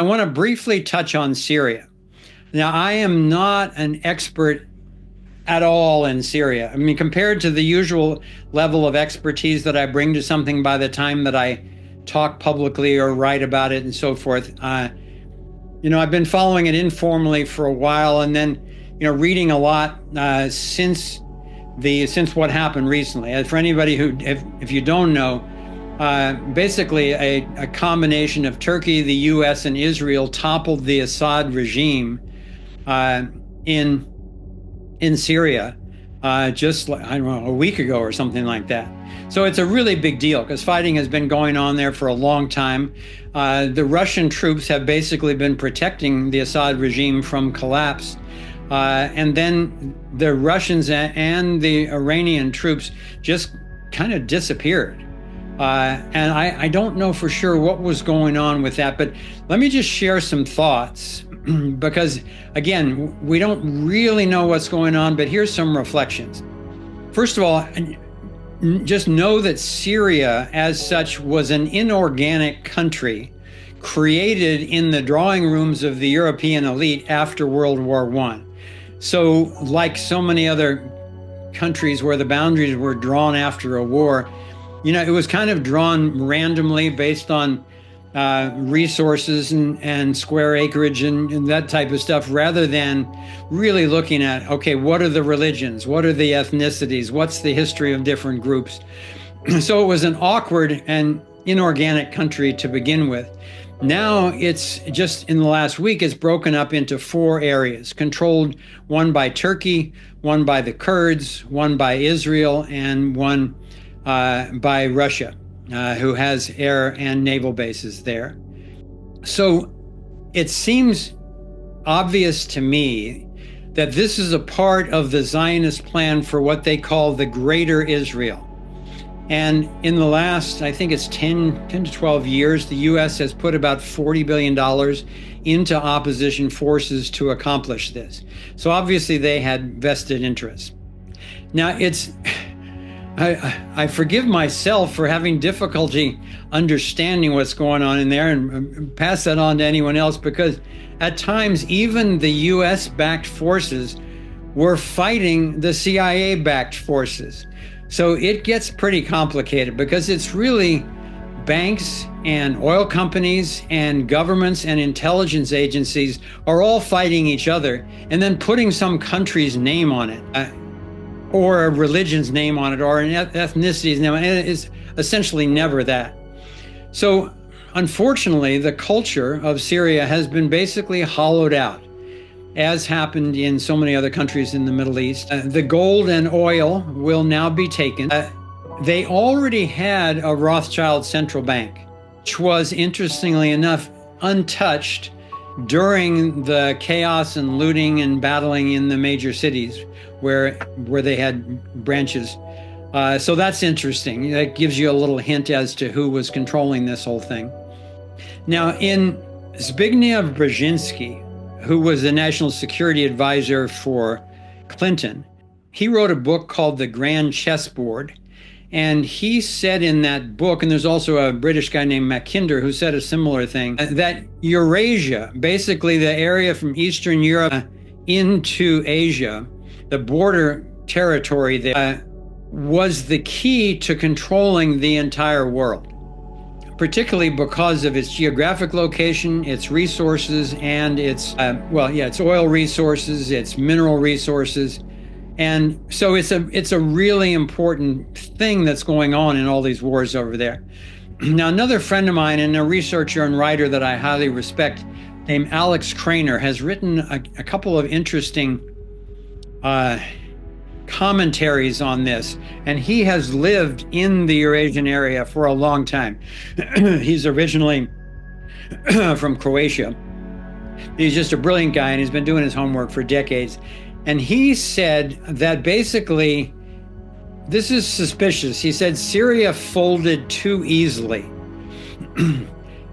I want to briefly touch on Syria. Now, I am not an expert at all in Syria. I mean, compared to the usual level of expertise that I bring to something by the time that I talk publicly or write about it and so forth, I've been following it informally for a while, and then, reading a lot since what happened recently. For anybody who, if you don't know, basically a combination of Turkey, the U.S., and Israel toppled the Assad regime in Syria just, I don't know, a week ago or something like that. So it's a really big deal because fighting has been going on there for a long time. The Russian troops have basically been protecting the Assad regime from collapse. And then the Russians and the Iranian troops just kind of disappeared. And I don't know for sure what was going on with that, but let me just share some thoughts because, again, we don't really know what's going on, but here's some reflections. First of all, just know that Syria, as such, was an inorganic country created in the drawing rooms of the European elite after World War I. So, like so many other countries where the boundaries were drawn after a war, it was kind of drawn randomly based on resources and square acreage and that type of stuff, rather than really looking at, okay, what are the religions? What are the ethnicities? What's the history of different groups? So it was an awkward and inorganic country to begin with. Now it's just in the last week, it's broken up into 4 areas, controlled, one by Turkey, one by the Kurds, one by Israel, and one by Russia, who has air and naval bases there. So it seems obvious to me that this is a part of the Zionist plan for what they call the Greater Israel. And in the last, I think it's 10 to 12 years, the U.S. has put about $40 billion into opposition forces to accomplish this. So obviously they had vested interests. Now I forgive myself for having difficulty understanding what's going on in there and pass that on to anyone else, because at times even the US-backed forces were fighting the CIA-backed forces. So it gets pretty complicated because it's really banks and oil companies and governments and intelligence agencies are all fighting each other and then putting some country's name on it. Or a religion's name on it, or an ethnicity's name on it. And it's essentially never that. So, unfortunately, the culture of Syria has been basically hollowed out, as happened in so many other countries in the Middle East. The gold and oil will now be taken. They already had a Rothschild central bank, which was, interestingly enough, untouched during the chaos and looting and battling in the major cities where they had branches. So that's interesting. That gives you a little hint as to who was controlling this whole thing. Now, in Zbigniew Brzezinski, who was the national security advisor for Clinton, he wrote a book called The Grand Chessboard. And he said in that book, and there's also a British guy named Mackinder who said a similar thing, that Eurasia, basically the area from Eastern Europe into Asia, the border territory there, was the key to controlling the entire world, particularly because of its geographic location, its resources, and its oil resources, its mineral resources. And so it's a really important thing that's going on in all these wars over there. Now, another friend of mine and a researcher and writer that I highly respect, named Alex Craner, has written a couple of interesting commentaries on this. And he has lived in the Eurasian area for a long time. He's originally from Croatia. He's just a brilliant guy, and he's been doing his homework for decades. And he said that basically, this is suspicious. He said Syria folded too easily,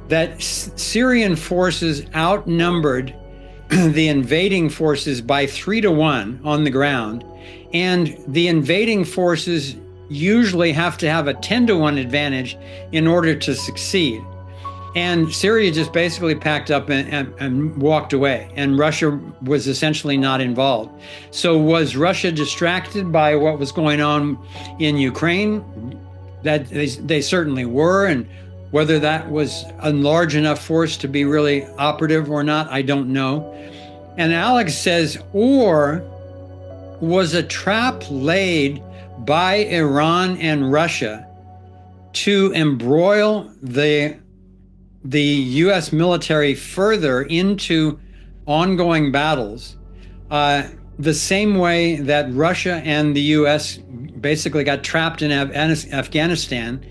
that Syrian forces outnumbered the invading forces by 3-1 on the ground. And the invading forces usually have to have a 10-1 advantage in order to succeed. And Syria just basically packed up and walked away. And Russia was essentially not involved. So was Russia distracted by what was going on in Ukraine? That they certainly were. And whether that was a large enough force to be really operative or not, I don't know. And Alex says, or was a trap laid by Iran and Russia to embroil the U.S. military further into ongoing battles, the same way that Russia and the U.S. basically got trapped in Afghanistan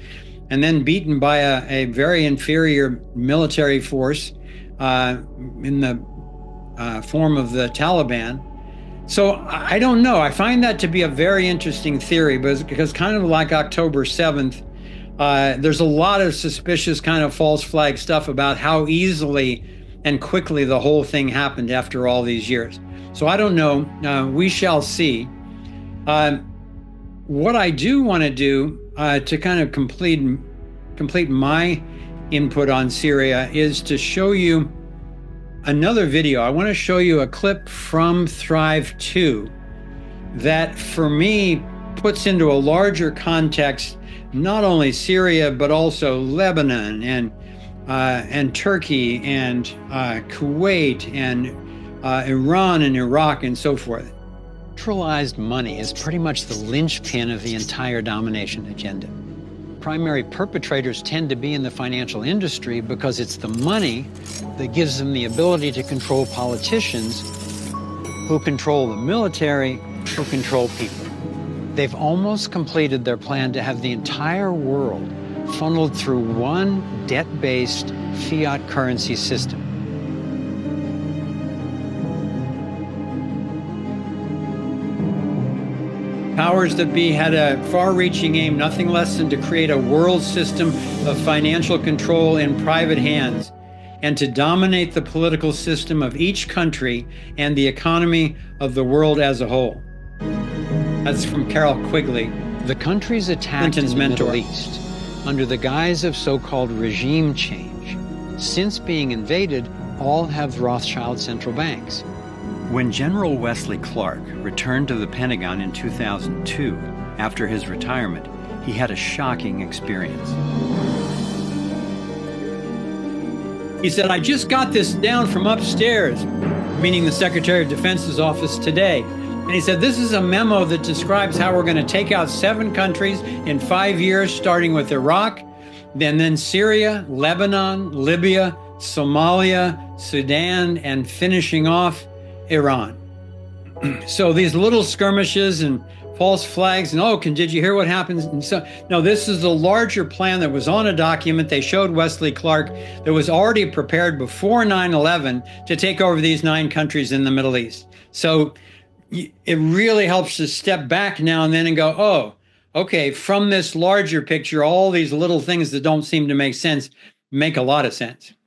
and then beaten by a very inferior military force in the form of the Taliban. So I don't know. I find that to be a very interesting theory, because kind of like October 7th, there's a lot of suspicious kind of false flag stuff about how easily and quickly the whole thing happened after all these years. So I don't know. We shall see. What I do want to do to kind of complete my input on Syria is to show you another video. I want to show you a clip from Thrive 2 that, for me, puts into a larger context not only Syria, but also Lebanon and Turkey and Kuwait and Iran and Iraq and so forth. Centralized money is pretty much the linchpin of the entire domination agenda. Primary perpetrators tend to be in the financial industry because it's the money that gives them the ability to control politicians, who control the military, who control people. They've almost completed their plan to have the entire world funneled through one debt-based fiat currency system. Powers that be had a far-reaching aim, nothing less than to create a world system of financial control in private hands and to dominate the political system of each country and the economy of the world as a whole. That's from Carol Quigley, the countries attacked Clinton's in the mentor. Middle East under the guise of so-called regime change, since being invaded, all have Rothschild central banks. When General Wesley Clark returned to the Pentagon in 2002, after his retirement, he had a shocking experience. He said, I just got this down from upstairs, meaning the Secretary of Defense's office today. And he said, this is a memo that describes how we're going to take out 7 countries in 5 years, starting with Iraq, then Syria, Lebanon, Libya, Somalia, Sudan, and finishing off Iran. So these little skirmishes and false flags and, did you hear what happens? And so, no, this is the larger plan that was on a document they showed Wesley Clark that was already prepared before 9/11 to take over these 9 countries in the Middle East. So it really helps to step back now and then and go, okay, from this larger picture, all these little things that don't seem to make sense make a lot of sense.